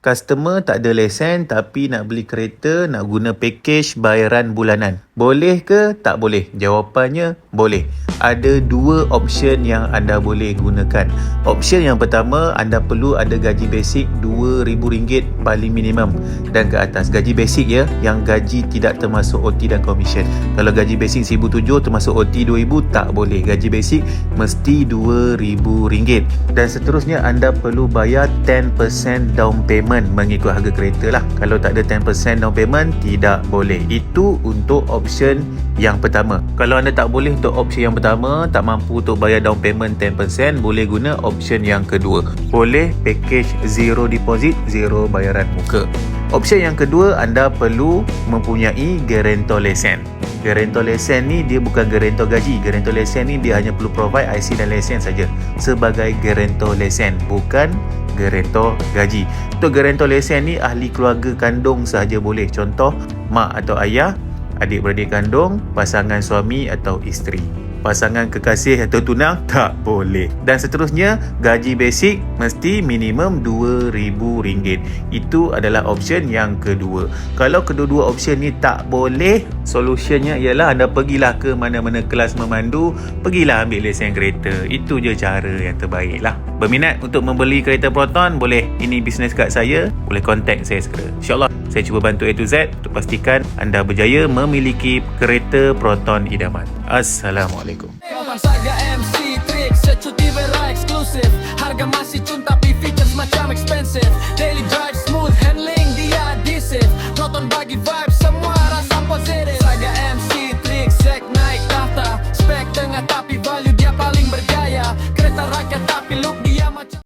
Customer tak ada lesen tapi nak beli kereta, nak guna package bayaran bulanan. Boleh ke? Tak boleh. Jawapannya boleh. Ada dua option yang anda boleh gunakan. Option yang pertama, anda perlu ada gaji basic RM2,000 paling minimum dan ke atas. Gaji basic ya, yang gaji tidak termasuk OT dan commission. Kalau gaji basic RM1,700 termasuk OT RM2,000 tak boleh. Gaji basic mesti RM2,000. Dan seterusnya anda perlu bayar 10% down payment mengikut harga kereta lah. Kalau tak ada 10% down payment, tidak boleh. Itu untuk option yang pertama. Kalau anda tak boleh untuk option yang pertama, tak mampu untuk bayar down payment 10%, boleh guna option yang kedua. Boleh package zero deposit, zero bayaran muka. Option yang kedua, anda perlu mempunyai guarantor lesen. Guarantor lesen ni dia bukan guarantor gaji. Guarantor lesen ni dia hanya perlu provide IC dan lesen saja sebagai guarantor lesen, bukan guarantor gaji. Untuk guarantor lesen ni ahli keluarga kandung sahaja boleh. Contoh mak atau ayah, adik-beradik kandung, pasangan suami atau isteri. Pasangan kekasih atau tunang tak boleh. Dan seterusnya, gaji basic mesti minimum RM2,000. Itu adalah option yang kedua. Kalau kedua-dua option ni tak boleh, solutionnya ialah anda pergilah ke mana-mana kelas memandu, pergilah ambil lesen kereta. Itu je cara yang terbaik lah. Berminat untuk membeli kereta Proton, boleh. Ini business card saya, boleh contact saya segera. InsyaAllah saya cuba bantu A to Z untuk pastikan anda berjaya memiliki kereta Proton idaman. Assalamualaikum. Saga MC Tricks, secuti vera eksklusif. Harga masih cun tapi features macam expensive. Daily